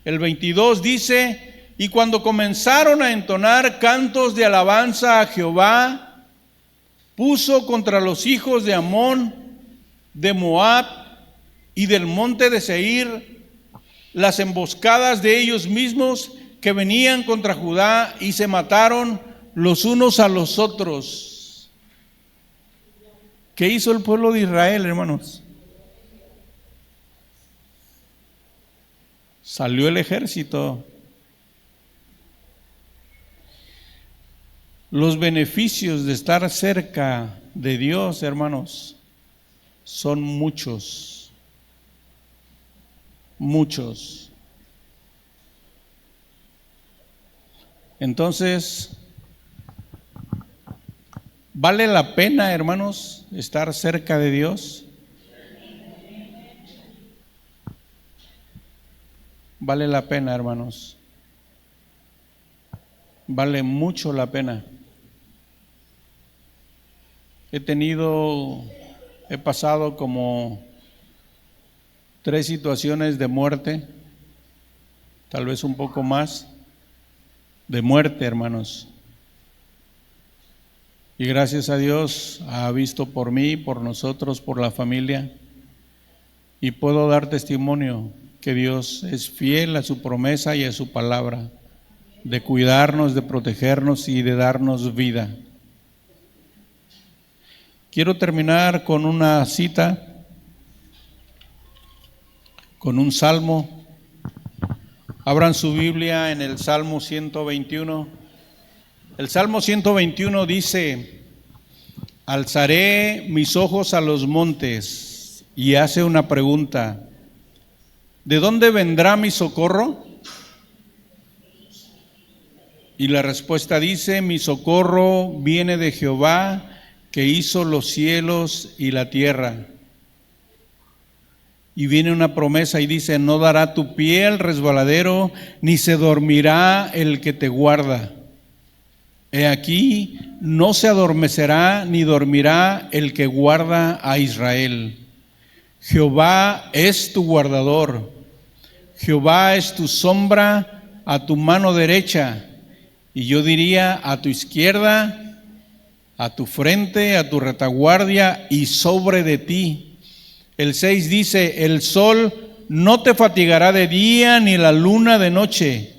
A: El 22 dice: y cuando comenzaron a entonar cantos de alabanza a Jehová, puso contra los hijos de Amón, de Moab y del monte de Seir las emboscadas de ellos mismos que venían contra Judá, y se mataron los unos a los otros. ¿Qué hizo el pueblo de Israel, hermanos? Salió el ejército. Los beneficios de estar cerca de Dios, hermanos, son muchos, muchos. Entonces, ¿vale la pena, hermanos, estar cerca de Dios? Vale la pena, hermanos. Vale mucho la pena. He pasado como 3 situaciones de muerte, tal vez un poco más, de muerte, hermanos. Y gracias a Dios ha visto por mí, por nosotros, por la familia, y puedo dar testimonio que Dios es fiel a su promesa y a su palabra, de cuidarnos, de protegernos y de darnos vida. Quiero terminar con una cita, con un salmo. Abran su Biblia en el Salmo 121. El Salmo 121 dice: alzaré mis ojos a los montes, y hace una pregunta: ¿de dónde vendrá mi socorro? Y la respuesta dice: mi socorro viene de Jehová, que hizo los cielos y la tierra. Y viene una promesa y dice: no dará tu pie al resbaladero, ni se dormirá el que te guarda. He aquí, no se adormecerá ni dormirá el que guarda a Israel. Jehová es tu guardador, Jehová es tu sombra a tu mano derecha, y yo diría a tu izquierda, a tu frente, a tu retaguardia y sobre de ti. El 6 dice: el sol no te fatigará de día, ni la luna de noche.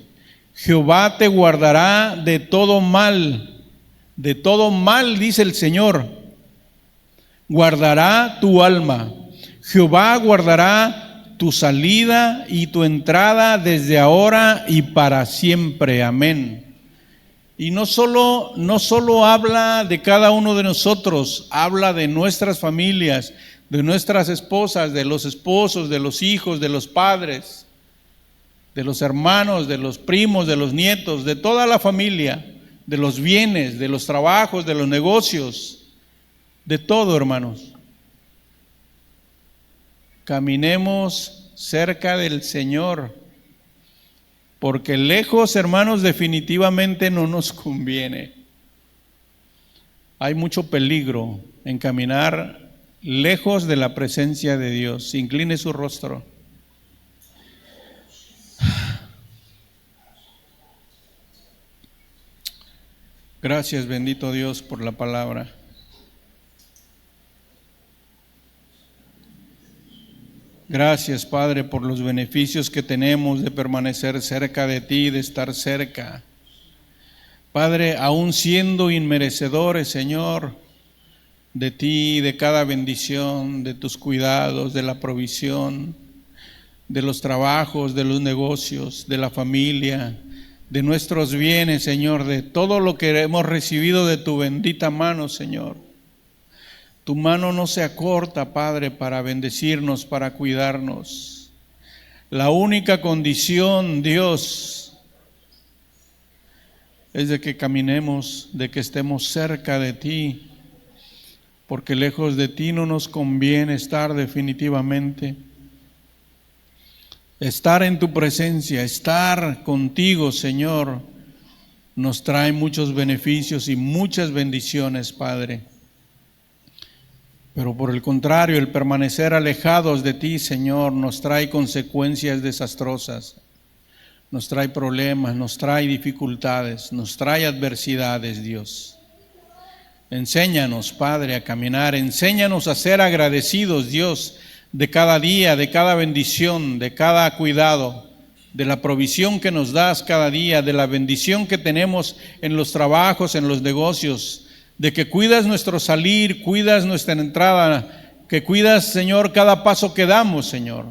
A: Jehová te guardará de todo mal, dice el Señor, guardará tu alma. Jehová guardará tu salida y tu entrada desde ahora y para siempre. Amén. Y no solo habla de cada uno de nosotros, habla de nuestras familias, de nuestras esposas, de los esposos, de los hijos, de los padres, de los hermanos, de los primos, de los nietos, de toda la familia, de los bienes, de los trabajos, de los negocios, de todo, hermanos. Caminemos cerca del Señor, porque lejos, hermanos, definitivamente no nos conviene. Hay mucho peligro en caminar lejos de la presencia de Dios. Incline su rostro. Gracias, bendito Dios, por la palabra. Gracias, Padre, por los beneficios que tenemos de permanecer cerca de ti, de estar cerca. Padre, aún siendo inmerecedores, Señor, de ti, de cada bendición, de tus cuidados, de la provisión, de los trabajos, de los negocios, de la familia, de nuestros bienes, Señor, de todo lo que hemos recibido de tu bendita mano, Señor. Tu mano no se acorta, Padre, para bendecirnos, para cuidarnos. La única condición, Dios, es de que caminemos, de que estemos cerca de ti, porque lejos de ti no nos conviene estar definitivamente. Estar en tu presencia, estar contigo, Señor, nos trae muchos beneficios y muchas bendiciones, Padre. Pero por el contrario, el permanecer alejados de ti, Señor, nos trae consecuencias desastrosas, nos trae problemas, nos trae dificultades, nos trae adversidades, Dios. Enséñanos, Padre, a caminar, enséñanos a ser agradecidos, Dios, de cada día, de cada bendición, de cada cuidado, de la provisión que nos das cada día, de la bendición que tenemos en los trabajos, en los negocios, de que cuidas nuestro salir, cuidas nuestra entrada, que cuidas, Señor, cada paso que damos, Señor.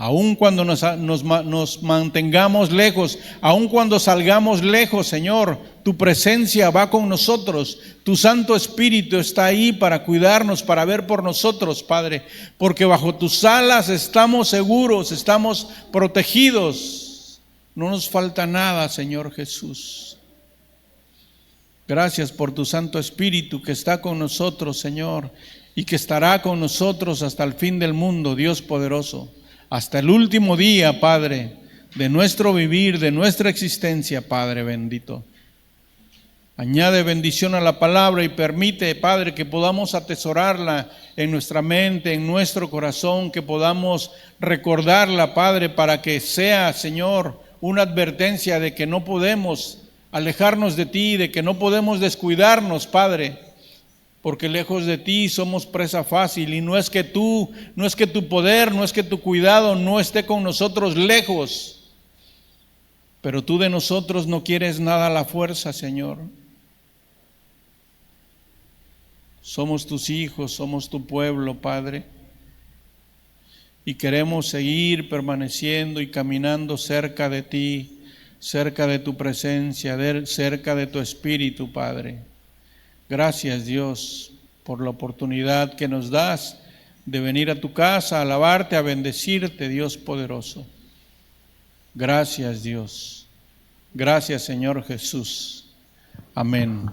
A: Aun cuando nos mantengamos lejos, aun cuando salgamos lejos, Señor, tu presencia va con nosotros. Tu Santo Espíritu está ahí para cuidarnos, para ver por nosotros, Padre, porque bajo tus alas estamos seguros, estamos protegidos. No nos falta nada, Señor Jesús. Gracias por tu Santo Espíritu que está con nosotros, Señor, y que estará con nosotros hasta el fin del mundo, Dios poderoso. Hasta el último día, Padre, de nuestro vivir, de nuestra existencia, Padre bendito. Añade bendición a la palabra y permite, Padre, que podamos atesorarla en nuestra mente, en nuestro corazón, que podamos recordarla, Padre, para que sea, Señor, una advertencia de que no podemos alejarnos de ti, de que no podemos descuidarnos, Padre, porque lejos de ti somos presa fácil y no es que tu poder, no es que tu cuidado no esté con nosotros lejos, pero tú de nosotros no quieres nada a la fuerza, Señor. Somos tus hijos, somos tu pueblo, Padre, y queremos seguir permaneciendo y caminando cerca de ti, cerca de tu presencia, cerca de tu Espíritu, Padre. Gracias, Dios, por la oportunidad que nos das de venir a tu casa, a alabarte, a bendecirte, Dios poderoso. Gracias, Dios. Gracias, Señor Jesús. Amén.